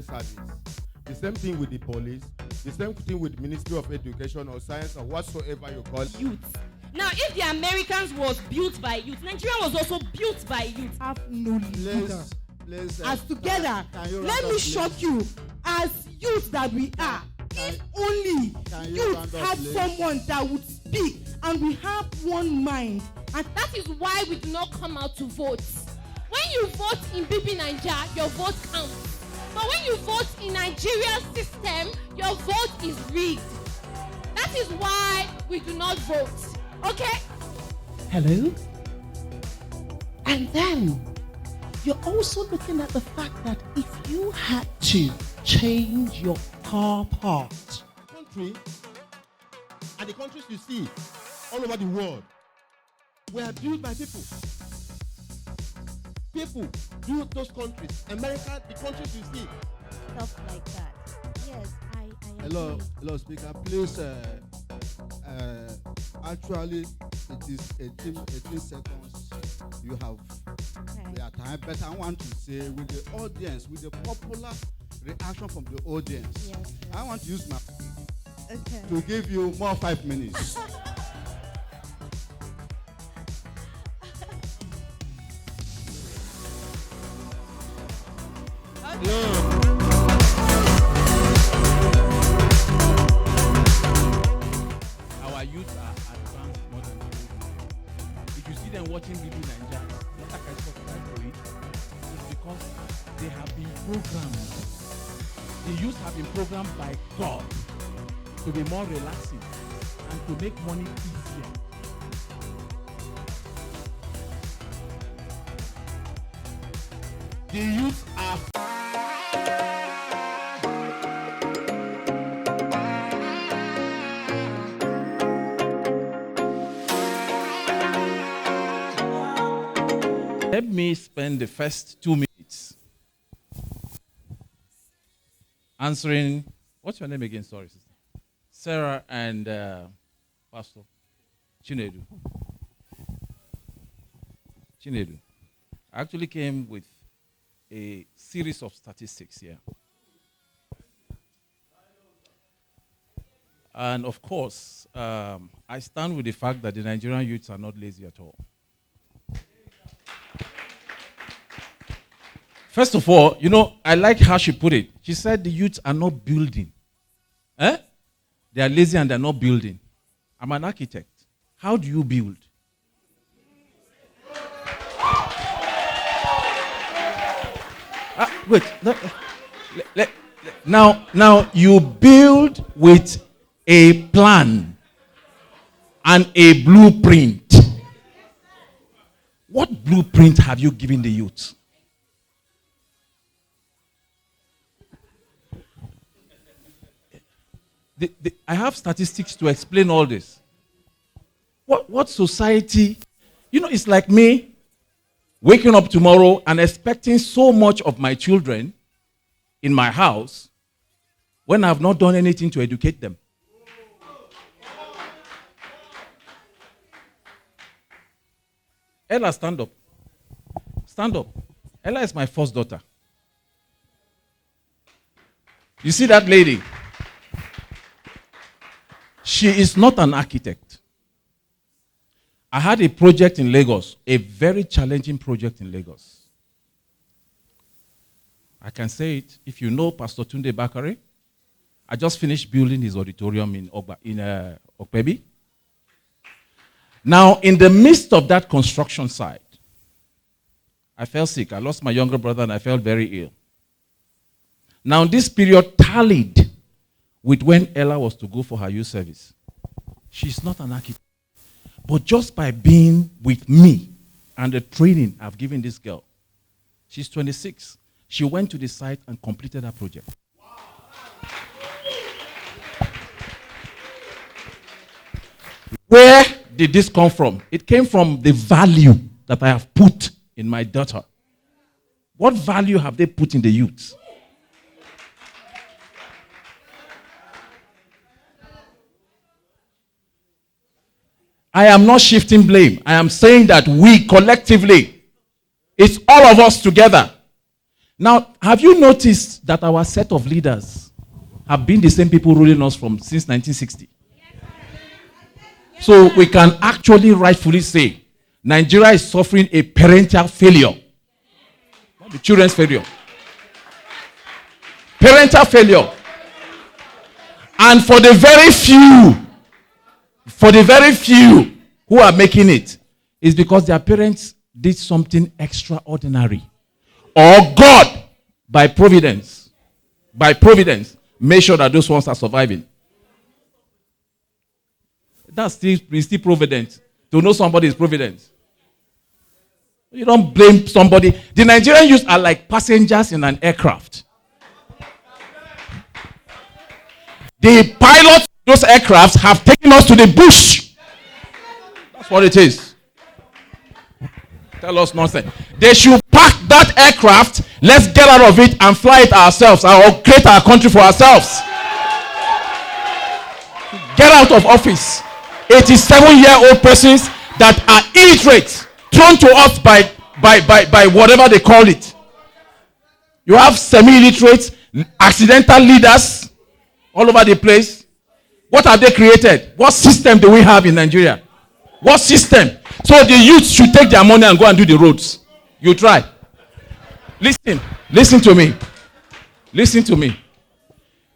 service. The same thing with the police. The same thing with the Ministry of Education or Science or whatsoever you call it. Youth. Now, if the Americans was built by youth, Nigeria was also built by youth. Have no leader. As together, let me shock you. As youth that we are, if only youth had someone that would speak and we have one mind. And that is why we do not come out to vote. When you vote in BP Nigeria, your vote counts. But when you vote in Nigeria's system, your vote is rigged. That is why we do not vote. Okay? Hello? And then you're also looking at the fact that if you had to change your car part, Country and the countries you see all over the world were built by people. People built those countries. America, the countries you see. Stuff like that. Yes, I Hello, speaker. Please, actually, it is 18 seconds you have their time. But I want to say with the audience, with the popular reaction from the audience, Yes. I want to use my Okay. to give you more 5 minutes. Our youth are advanced more than people. If you see them watching BB Nigeria, not like I subscribe to it, it's because they have been programmed. The youth have been programmed by God to be more relaxing and to make money easier. The youth are Let me spend the first 2 minutes answering. What's your name again? Sorry, sister. Sarah and Pastor Chinedu. Chinedu. I actually came with a series of statistics here. And of course, I stand with the fact that the Nigerian youths are not lazy at all. First of all, you know, I like how she put it. She said the youths are not building. Eh? They are lazy and they're not building. I'm an architect. How do you build? Wait. Now you build with a plan and a blueprint. What blueprint have you given the youth? I have statistics to explain all this. What society, you know, it's like me waking up tomorrow and expecting so much of my children in my house when I've not done anything to educate them. Ella, stand up. Stand up. Ella is my first daughter. You see that lady? She is not an architect. I had a project in Lagos, a very challenging project in Lagos. I can say it. If you know Pastor Tunde Bakare, I just finished building his auditorium in Okpebi. Now, in the midst of that construction site, I fell sick. I lost my younger brother and I felt very ill. Now, this period tallied with when Ella was to go for her youth service. She's not an architect. But just by being with me and the training I've given this girl, she's 26. She went to the site and completed her project. Where did this come from? It came from the value that I have put in my daughter. What value have they put in the youth? I am not shifting blame. I am saying that we collectively, it's all of us together. Now, have you noticed that our set of leaders have been the same people ruling us since 1960? So we can actually rightfully say Nigeria is suffering a parental failure. Not the children's failure. Parental failure. And for the very few who are making it, is because their parents did something extraordinary. Or God, by providence, made sure that those ones are surviving. That's still providence. To know somebody is providence. You don't blame somebody. The Nigerian youth are like passengers in an aircraft. The pilots of those aircrafts have taken us to the bush. That's what it is. Tell us nonsense. They should park that aircraft. Let's get out of it and fly it ourselves or create our country for ourselves. Get out of office. 87-year-old persons that are illiterate, thrown to us by whatever they call it. You have semi-illiterate, accidental leaders all over the place. What have they created? What system do we have in Nigeria? What system? So the youth should take their money and go and do the roads. You try. Listen to me. Listen to me.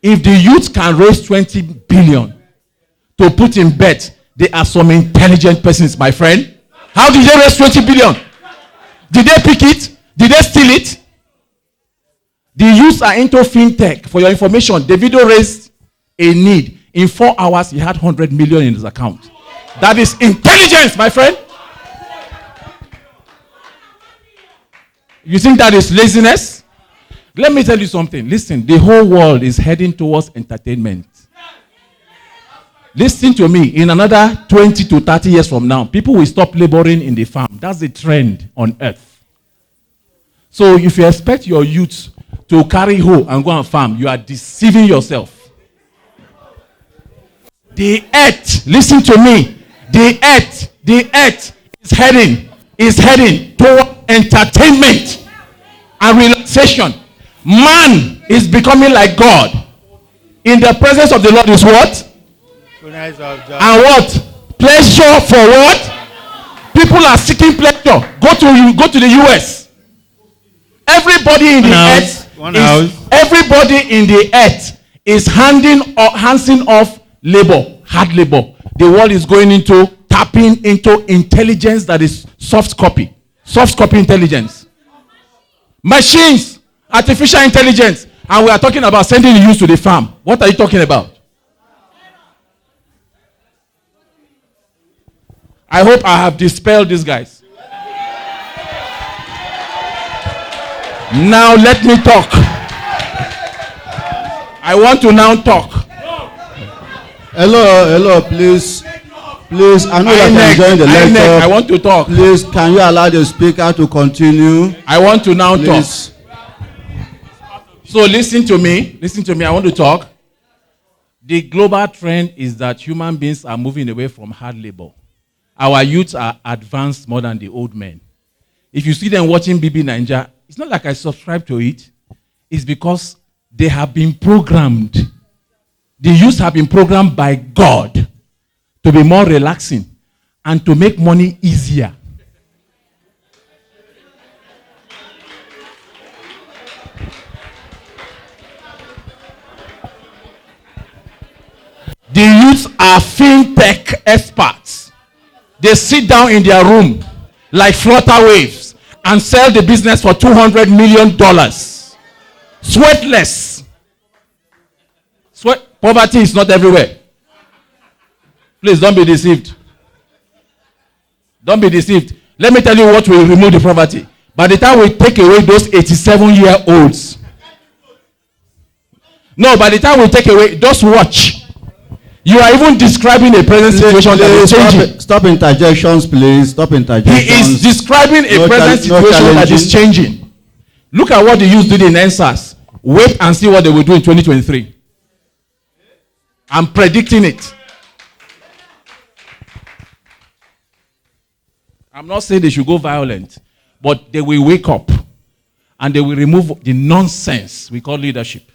If the youth can raise 20 billion to put in bet, they are some intelligent persons, my friend. How did they raise 20 billion? Did they pick it? Did they steal it? The youths are into fintech. For your information, Davido raised a need. In 4 hours, he had 100 million in his account. That is intelligence, my friend. You think that is laziness? Let me tell you something. Listen, the whole world is heading towards entertainment. Listen to me. In another 20 to 30 years from now, people will stop laboring in the farm. That's the trend on earth. So if you expect your youth to carry hoe and go and farm, you are deceiving yourself. The earth, listen to me. The earth is heading toward entertainment and relaxation. Man is becoming like God. In the presence of the Lord is what? And what? Pleasure for what? People are seeking pleasure. Go to the US. Everybody in the earth is handing off labor, hard labor. The world is going into tapping into intelligence that is soft copy intelligence. Machines, artificial intelligence, and we are talking about sending the youth to the farm. What are you talking about? I hope I have dispelled these guys. Now let me talk. I want to now talk. Hello, please. I know that I'm enjoying the lecture. I want to talk. Please, can you allow the speaker to continue? I want to now talk. Please. So listen to me. I want to talk. The global trend is that human beings are moving away from hard labor. Our youths are advanced more than the old men. If you see them watching BB Ninja, it's not like I subscribe to it. It's because they have been programmed. The youths have been programmed by God to be more relaxing and to make money easier. The youths are fintech experts. They sit down in their room like flutter waves and sell the business for $200 million. Sweatless. Poverty is not everywhere. Please don't be deceived. Don't be deceived. Let me tell you what will remove the poverty. By the time we take away those 87-year-olds. No, by the time we take away, just watch. You are even describing a present situation that is changing. Stop interjections, please. Stop interjections. He is describing a present situation that is changing. Look at what the youth did in NSAS. Wait and see what they will do in 2023. I'm predicting it. I'm not saying they should go violent, but they will wake up and they will remove the nonsense we call leadership.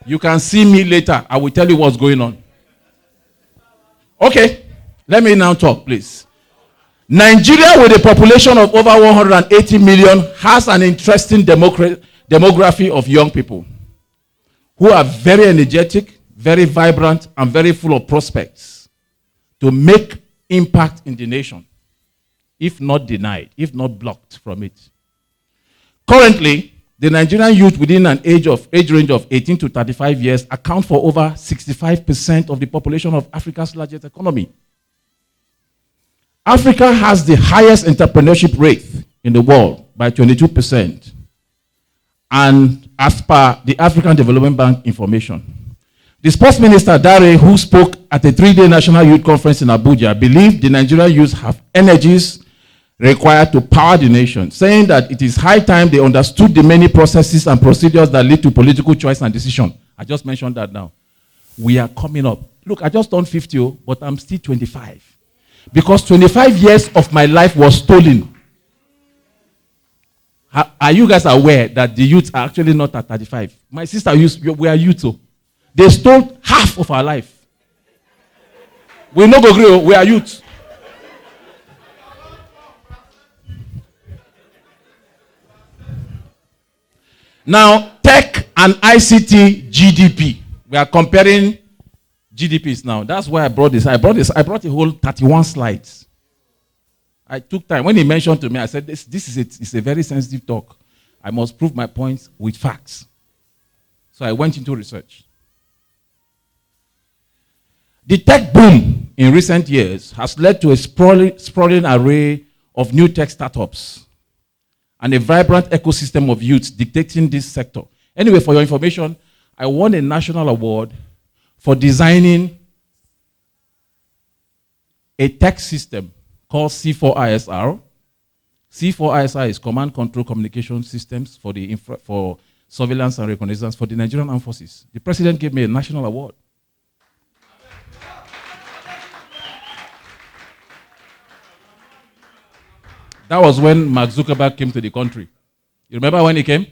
You can see me later. I will tell you what's going on. Okay, let me now talk, please. Nigeria, with a population of over 180 million, has an interesting demography of young people who are very energetic, very vibrant, and very full of prospects to make impact in the nation, if not denied, if not blocked from it. Currently, the Nigerian youth within an age range of 18 to 35 years account for over 65% of the population of Africa's largest economy. Africa has the highest entrepreneurship rate in the world by 22%. And as per the African Development Bank information, the sports minister, Dare, who spoke at a 3-day national youth conference in Abuja, believed the Nigerian youth have energies required to power the nation, saying that it is high time they understood the many processes and procedures that lead to political choice and decision. I just mentioned that now. We are coming up. Look, I just turned 50, but I'm still 25. Because 25 years of my life was stolen. Are you guys aware that the youths are actually not at 35? My sister we are youths. They stole half of our life. We no go grow, we are youths. Now, tech and ICT GDP. We are comparing GDPs now. That's why I brought this. I brought a whole 31 slides. I took time. When he mentioned to me, I said, this is it's a very sensitive talk. I must prove my points with facts. So I went into research. The tech boom in recent years has led to a sprawling array of new tech startups and a vibrant ecosystem of youths dictating this sector. Anyway, for your information, I won a national award for designing a tech system called C4ISR. C4ISR is Command Control Communication Systems for surveillance and reconnaissance for the Nigerian Armed Forces. The president gave me a national award. That was when Mark Zuckerberg came to the country. You remember when he came?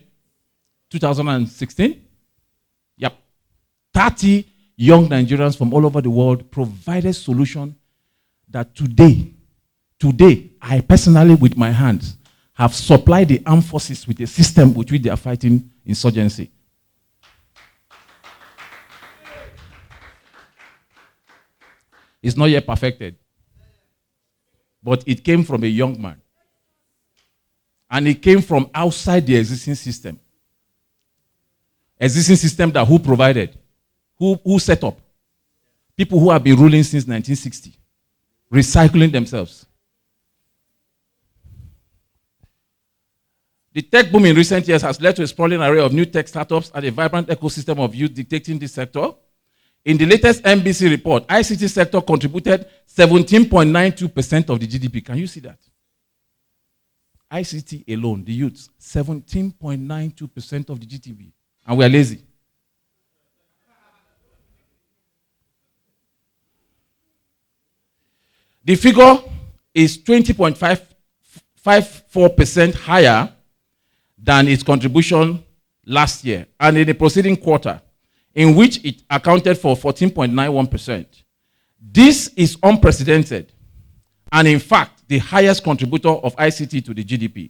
2016? Yep. 30 young Nigerians from all over the world provided solution that today, I personally, with my hands, have supplied the armed forces with a system with which they are fighting insurgency. It's not yet perfected. But it came from a young man. And it came from outside the existing system. Existing system that who provided? Who set up? People who have been ruling since 1960. Recycling themselves. The tech boom in recent years has led to a sprawling array of new tech startups and a vibrant ecosystem of youth dictating this sector. In the latest NBC report, ICT sector contributed 17.92% of the GDP. Can you see that? ICT alone, the youths, 17.92% of the GDP. And we are lazy. The figure is 20.54% higher than its contribution last year and in the preceding quarter, in which it accounted for 14.91%. This is unprecedented and, in fact, the highest contributor of ICT to the GDP.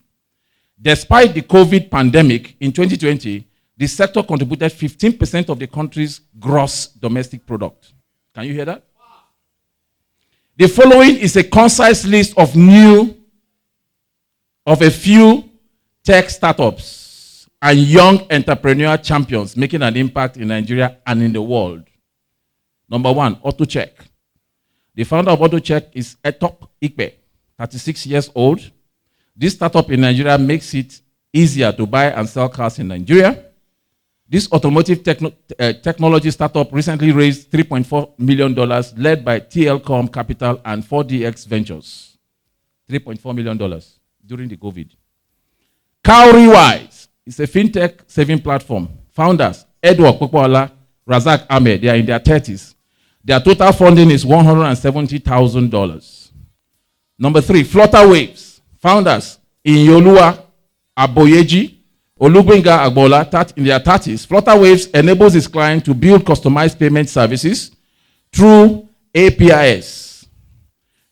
Despite the COVID pandemic in 2020, the sector contributed 15% of the country's gross domestic product. Can you hear that? The following is a concise list of a few tech startups and young entrepreneur champions making an impact in Nigeria and in the world. Number 1, AutoCheck. The founder of AutoCheck is Etop Ikpe, 36 years old. This startup in Nigeria makes it easier to buy and sell cars in Nigeria. This automotive technology startup recently raised $3.4 million, led by TLCom Capital and 4DX Ventures. $3.4 million during the COVID. Cowrywise is a fintech saving platform. Founders, Edward Popoala, Razak Ahmed, they are in their 30s. Their total funding is $170,000. Number 3, Flutter Waves. Founders, Inyolua Aboyeji, Olugbenga Agbola, in their 30s, Flutterwaves enables its client to build customized payment services through APIs.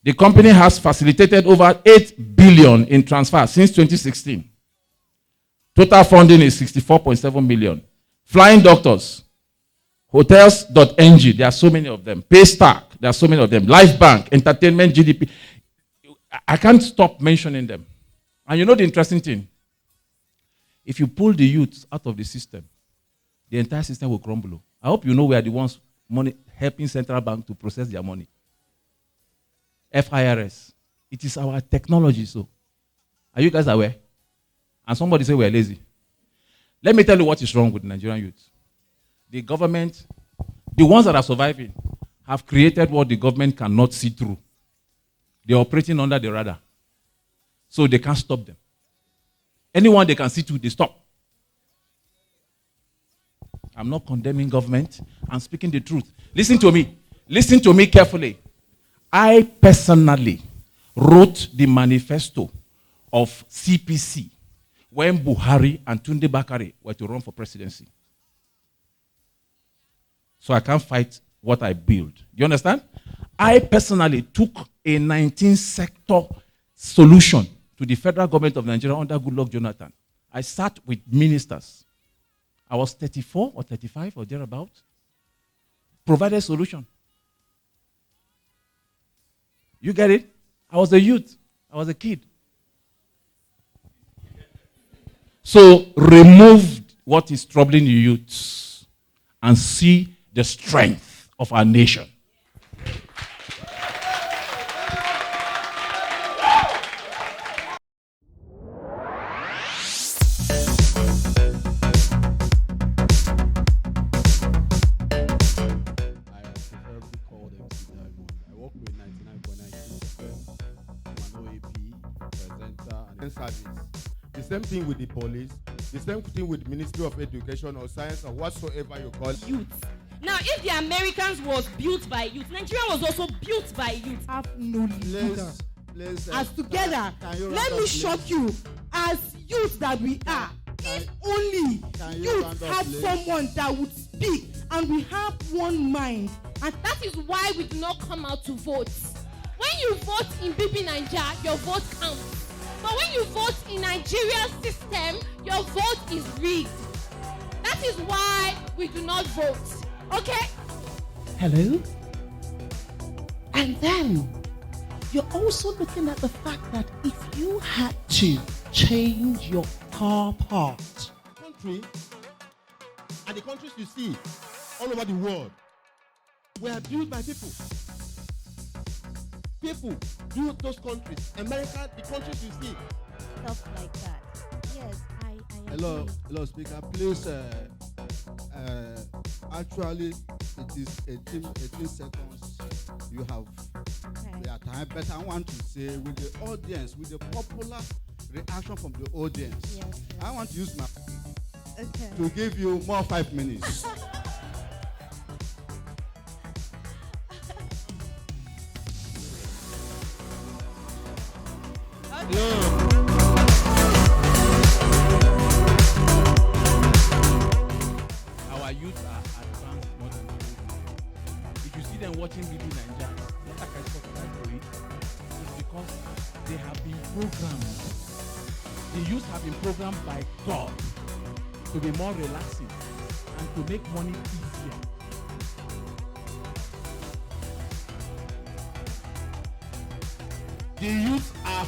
The company has facilitated over 8 billion in transfers since 2016. Total funding is 64.7 million. Flying Doctors, Hotels.ng, there are so many of them. Paystack, there are so many of them. Lifebank, Entertainment GDP. I can't stop mentioning them. And you know the interesting thing? If you pull the youths out of the system, the entire system will crumble. I hope you know we are the ones helping central bank to process their money. FIRS. It is our technology, so. Are you guys aware? And somebody say we are lazy. Let me tell you what is wrong with the Nigerian youth. The government, the ones that are surviving, have created what the government cannot see through. They're operating under the radar. So they can't stop them. Anyone they can see through, they stop. I'm not condemning government. I'm speaking the truth. Listen to me. Listen to me carefully. I personally wrote the manifesto of CPC when Buhari and Tunde Bakare were to run for presidency. So I can't fight what I build. Do you understand? I personally took a 19-sector solution to the federal government of Nigeria under Goodluck Jonathan. I sat with ministers. I was 34 or 35 or thereabout. Provided solution. You get it? I was a youth. I was a kid. So remove what is troubling the youths and see the strength of our nation. Service. The same thing with the police, the same thing with the Ministry of Education or Science or whatsoever you call it. Youths. Now, if the Americans was built by youth, Nigeria was also built by youth. Have no leader. As together, let me shock you. As youth that we are, if only youth had someone that would speak and we have one mind. And that is why we do not come out to vote. When you vote in BP Naija, your vote counts. But when you vote in Nigeria's system, your vote is rigged. That is why we do not vote. Okay? Hello? And then you're also looking at the fact that if you had to change your car part, Country and the countries you see all over the world were built by people. People built those countries. America, the countries you see. Stuff like that. Yes, I Hello, speaker. Please, actually, it is 18 seconds. You have their time, but I want to say with the audience, with the popular reaction from the audience, Yes. I want to use my Okay. to give you more 5 minutes. Our youth are advanced more than people. If you see them watching BB Nigeria, not like I subscribe to it. It's because they have been programmed. The youth have been programmed by God to be more relaxing and to make money easier. The youth are